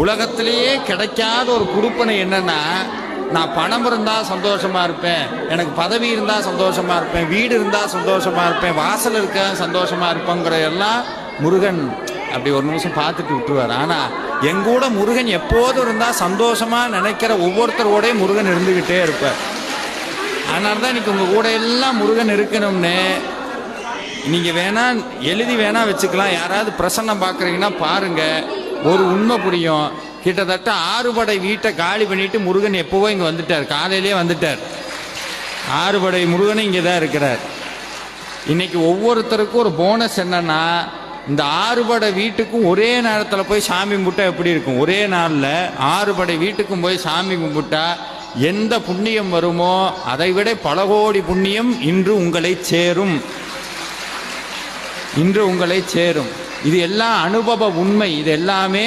உலகத்திலேயே கிடைக்காத ஒரு குடுப்பனை என்னன்னா, நான் பணம் இருந்தால் சந்தோஷமாக இருப்பேன், எனக்கு பதவி இருந்தால் சந்தோஷமாக இருப்பேன், வீடு இருந்தால் சந்தோஷமாக இருப்பேன், வாசல் இருக்க சந்தோஷமாக இருப்பேங்கிற எல்லாம் முருகன் அப்படி ஒரு நிமிஷம் பார்த்துட்டு விட்டுருவார். ஆனால் எங்கூட முருகன் எப்போதும் இருந்தால் சந்தோஷமாக நினைக்கிற ஒவ்வொருத்தரோடையும் முருகன் இருந்துக்கிட்டே இருப்பார். அதனால தான் இன்னைக்கு உங்கள் கூட எல்லாம் முருகன் இருக்கணும்னு நீங்கள் வேணா எழுதி வேணா வச்சுக்கலாம். யாராவது பிரசன்னம் பார்க்குறீங்கன்னா பாருங்கள், ஒரு உண்மை புரியும். கிட்டத்தட்ட 6 படை வீட்டை காலி பண்ணிட்டு முருகன் எப்போவோ இங்கே வந்துட்டார், காலையிலே வந்துட்டார். 6 படை முருகனும் இங்கே தான் இருக்கிறார். இன்னைக்கு ஒவ்வொருத்தருக்கும் ஒரு போனஸ் என்னன்னா, இந்த 6 படை வீட்டுக்கும் ஒரே நேரத்தில் போய் சாமி கும்பிட்டா எப்படி இருக்கும்? ஒரே நாளில் 6 படை வீட்டுக்கும் போய் சாமி கும்பிட்டா எந்த புண்ணியம் வருமோ அதை விட பல கோடி புண்ணியம் இன்று உங்களை சேரும். இன்று உங்களை சேரும். இது எல்லாம் அனுபவ உண்மை. இது எல்லாமே